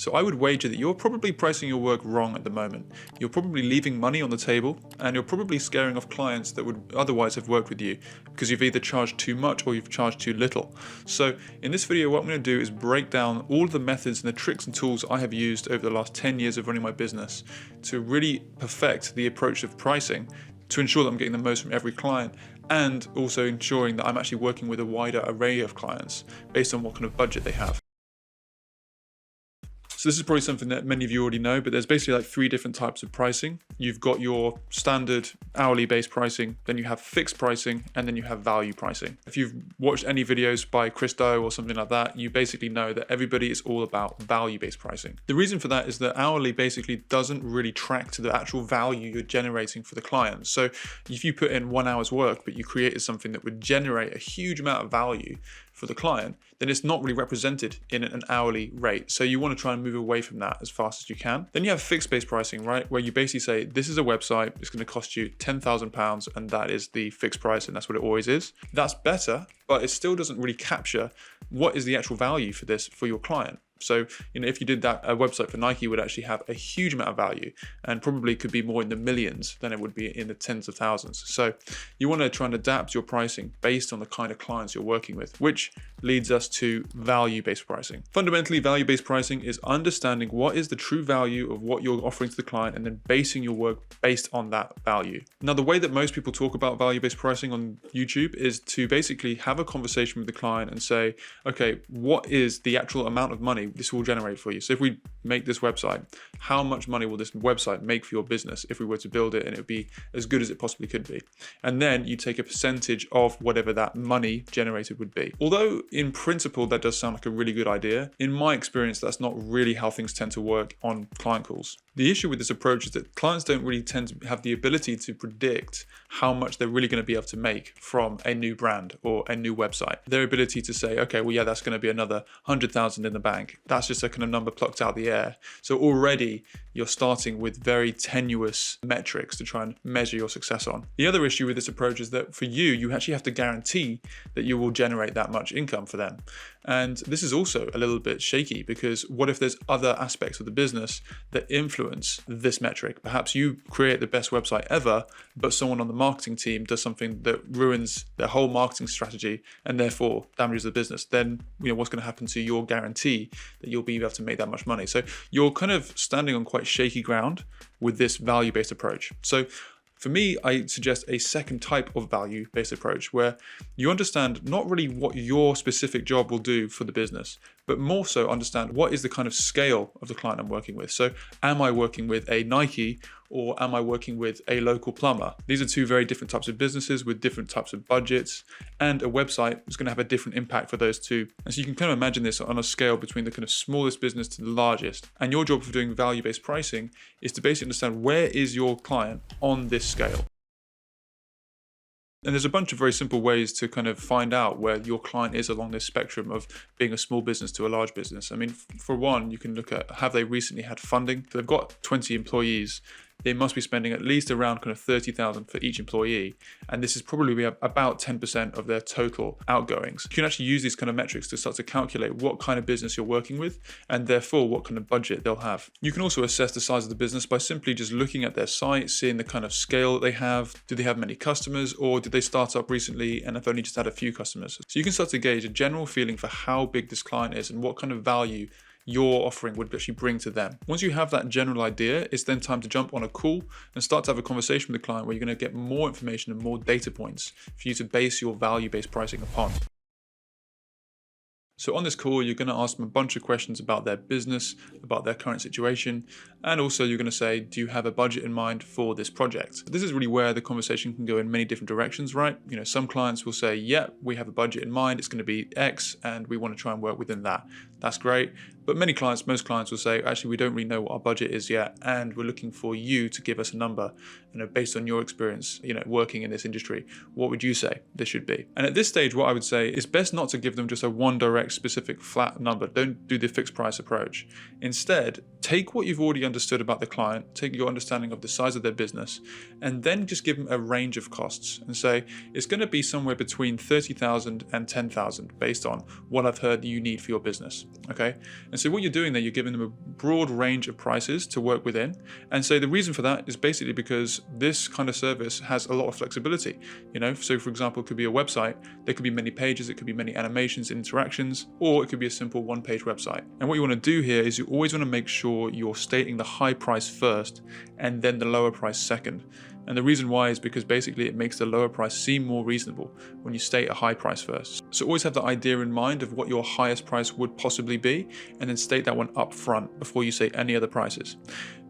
So I would wager that you're probably pricing your work wrong at the moment. You're probably leaving money on the table, and you're probably scaring off clients that would otherwise have worked with you because you've either charged too much or you've charged too little. So in this video, what I'm going to do is break down all of the methods and the tricks and tools I have used over the last 10 years of running my business to really perfect the approach of pricing to ensure that I'm getting the most from every client, and also ensuring that I'm actually working with a wider array of clients based on what kind of budget they have. So this is probably something that many of you already know, but there's basically like 3 different types of pricing. You've got your standard hourly based pricing, then you have fixed pricing, and then you have value pricing. If you've watched any videos by Chris Do or something like that, you basically know that everybody is all about value based pricing. The reason for that is that hourly basically doesn't really track to the actual value you're generating for the client. So if you put in 1 hour's work, but you created something that would generate a huge amount of value for the client, then it's not really represented in an hourly rate. So you want to try and move away from that as fast as you can. Then you have fixed based pricing, right? Where you basically say, this is a website, it's going to cost you £10,000 and that is the fixed price and that's what it always is. That's better, but it still doesn't really capture what is the actual value for this for your client. So, if you did that, a website for Nike would actually have a huge amount of value and probably could be more in the millions than it would be in the tens of thousands. So you want to try and adapt your pricing based on the kind of clients you're working with, which leads us to value-based pricing. Fundamentally, value-based pricing is understanding what is the true value of what you're offering to the client and then basing your work based on that value. Now, the way that most people talk about value-based pricing on YouTube is to basically have a conversation with the client and say, okay, what is the actual amount of money this will generate for you? So if we make this website, how much money will this website make for your business if we were to build it and it would be as good as it possibly could be? And then you take a percentage of whatever that money generated would be. Although in principle, that does sound like a really good idea, in my experience, that's not really how things tend to work on client calls. The issue with this approach is that clients don't really tend to have the ability to predict how much they're really going to be able to make from a new brand or a new website. Their ability to say, okay, well, yeah, that's going to be another 100,000 in the bank. That's just a kind of number plucked out of the air. So already you're starting with very tenuous metrics to try and measure your success on. The other issue with this approach is that for you, you actually have to guarantee that you will generate that much income for them. And this is also a little bit shaky because what if there's other aspects of the business that influence this metric? Perhaps you create the best website ever, but someone on the marketing team does something that ruins their whole marketing strategy and therefore damages the business. Then, what's going to happen to your guarantee that you'll be able to make that much money? So you're kind of standing on quite shaky ground with this value-based approach. So for me, I suggest a second type of value-based approach where you understand not really what your specific job will do for the business, but more so understand what is the kind of scale of the client I'm working with. So am I working with a Nike or am I working with a local plumber? These are 2 very different types of businesses with different types of budgets, and a website is going to have a different impact for those 2. And so you can kind of imagine this on a scale between the kind of smallest business to the largest. And your job for doing value-based pricing is to basically understand where is your client on this scale. And there's a bunch of very simple ways to kind of find out where your client is along this spectrum of being a small business to a large business. I mean, for one, you can look at, have they recently had funding? So they've got 20 employees. They must be spending at least around kind of 30,000 for each employee. And this is probably about 10% of their total outgoings. You can actually use these kind of metrics to start to calculate what kind of business you're working with and therefore what kind of budget they'll have. You can also assess the size of the business by simply just looking at their site, seeing the kind of scale that they have. Do they have many customers, or did they start up recently and have only just had a few customers? So you can start to gauge a general feeling for how big this client is and what kind of value your offering would actually bring to them. Once you have that general idea, it's then time to jump on a call and start to have a conversation with the client where you're going to get more information and more data points for you to base your value-based pricing upon. So on this call, you're going to ask them a bunch of questions about their business, about their current situation, and also you're going to say, do you have a budget in mind for this project? This is really where the conversation can go in many different directions, right? Some clients will say, yeah, we have a budget in mind, it's going to be X, and we want to try and work within that. That's great. But most clients will say, actually, we don't really know what our budget is yet, and we're looking for you to give us a number, based on your experience, working in this industry. What would you say this should be? And at this stage, what I would say is best not to give them just a one direct, specific, flat number. Don't do the fixed price approach. Instead, take what you've already understood about the client, take your understanding of the size of their business, and then just give them a range of costs and say, it's going to be somewhere between 30,000 and 10,000 based on what I've heard you need for your business. Okay. And so what you're doing there, you're giving them a broad range of prices to work within. And so the reason for that is basically because this kind of service has a lot of flexibility. So for example, it could be a website, there could be many pages, it could be many animations and interactions, or it could be a simple one-page website. And what you want to do here is you always want to make sure you're stating the high price first and then the lower price second. And the reason why is because basically it makes the lower price seem more reasonable when you state a high price first. So always have the idea in mind of what your highest price would possibly be, and then state that one up front before you say any other prices.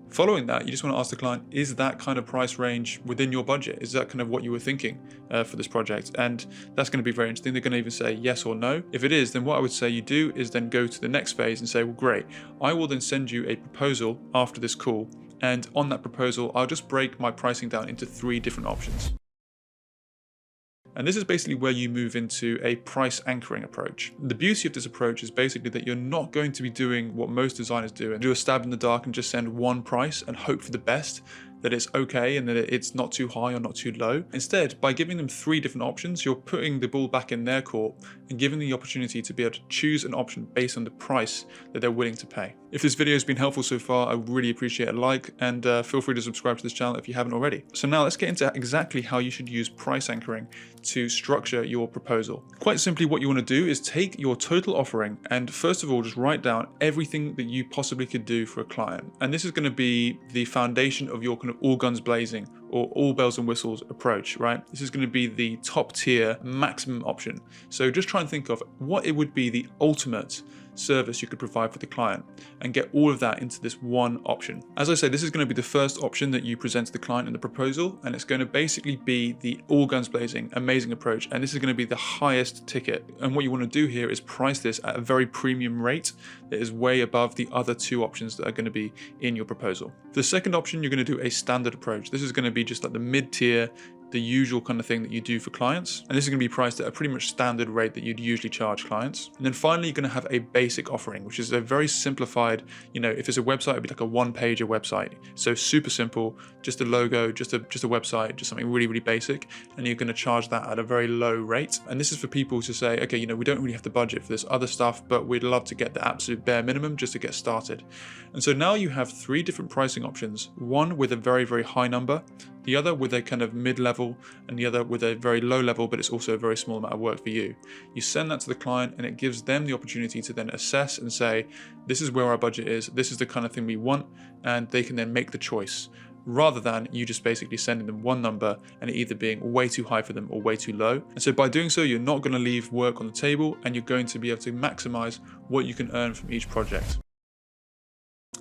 Following that, you just want to ask the client, is that kind of price range within your budget? Is that kind of what you were thinking for this project? And that's going to be very interesting. They're going to even say yes or no. If it is, then what I would say you do is then go to the next phase and say, well, great. I will then send you a proposal after this call. And on that proposal, I'll just break my pricing down into 3 different options. And this is basically where you move into a price anchoring approach. The beauty of this approach is basically that you're not going to be doing what most designers do and do a stab in the dark and just send one price and hope for the best, that it's okay and that it's not too high or not too low. Instead, by giving them 3 different options, you're putting the ball back in their court and giving them the opportunity to be able to choose an option based on the price that they're willing to pay. If this video has been helpful so far, I really appreciate a like, and feel free to subscribe to this channel if you haven't already. So now let's get into exactly how you should use price anchoring to structure your proposal. Quite simply, what you want to do is take your total offering and first of all just write down everything that you possibly could do for a client. And this is going to be the foundation of your kind of all guns blazing or all bells and whistles approach, right? This is going to be the top tier maximum option. So just try and think of what it would be the ultimate service you could provide for the client and get all of that into this one option. As I said, this is going to be the first option that you present to the client in the proposal, and it's going to basically be the all guns blazing amazing approach, and this is going to be the highest ticket. And what you want to do here is price this at a very premium rate that is way above the other 2 options that are going to be in your proposal. The second option, you're going to do a standard approach. This is going to be just like the mid-tier, the usual kind of thing that you do for clients. And this is going to be priced at a pretty much standard rate that you'd usually charge clients. And then finally, you're going to have a basic offering, which is a very simplified, if it's a website, it'd be like a one-pager website. So super simple, just a logo, just a website, just something really, really basic. And you're going to charge that at a very low rate. And this is for people to say, okay, we don't really have the budget for this other stuff, but we'd love to get the absolute bare minimum just to get started. And so now you have 3 different pricing options, one with a very, very high number, the other with a kind of mid-level, and the other with a very low level, but it's also a very small amount of work for you. You send that to the client and it gives them the opportunity to then assess and say, this is where our budget is, this is the kind of thing we want, and they can then make the choice, rather than you just basically sending them one number and it either being way too high for them or way too low. And so by doing so, you're not going to leave work on the table and you're going to be able to maximize what you can earn from each project.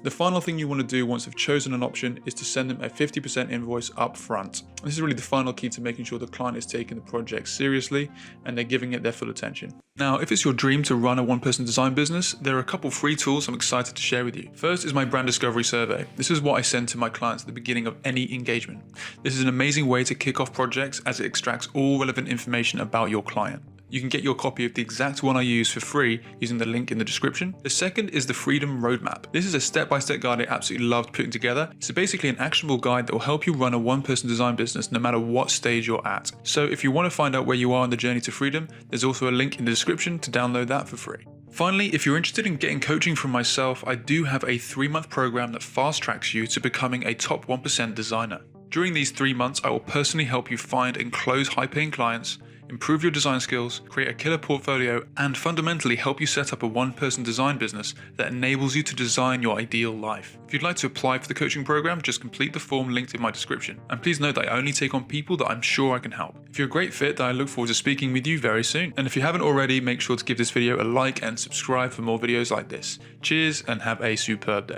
The final thing you want to do once you've chosen an option is to send them a 50% invoice up front. This is really the final key to making sure the client is taking the project seriously and they're giving it their full attention. Now, if it's your dream to run a one-person design business, there are a couple free tools I'm excited to share with you. First is my brand discovery survey. This is what I send to my clients at the beginning of any engagement. This is an amazing way to kick off projects as it extracts all relevant information about your client. You can get your copy of the exact one I use for free using the link in the description. The second is the Freedom Roadmap. This is a step-by-step guide I absolutely loved putting together. It's basically an actionable guide that will help you run a one-person design business no matter what stage you're at. So if you want to find out where you are on the journey to freedom, there's also a link in the description to download that for free. Finally, if you're interested in getting coaching from myself, I do have a 3-month program that fast-tracks you to becoming a top 1% designer. During these 3 months, I will personally help you find and close high-paying clients, improve your design skills, create a killer portfolio, and fundamentally help you set up a one-person design business that enables you to design your ideal life. If you'd like to apply for the coaching program, just complete the form linked in my description. And please note that I only take on people that I'm sure I can help. If you're a great fit, then I look forward to speaking with you very soon. And if you haven't already, make sure to give this video a like and subscribe for more videos like this. Cheers and have a superb day.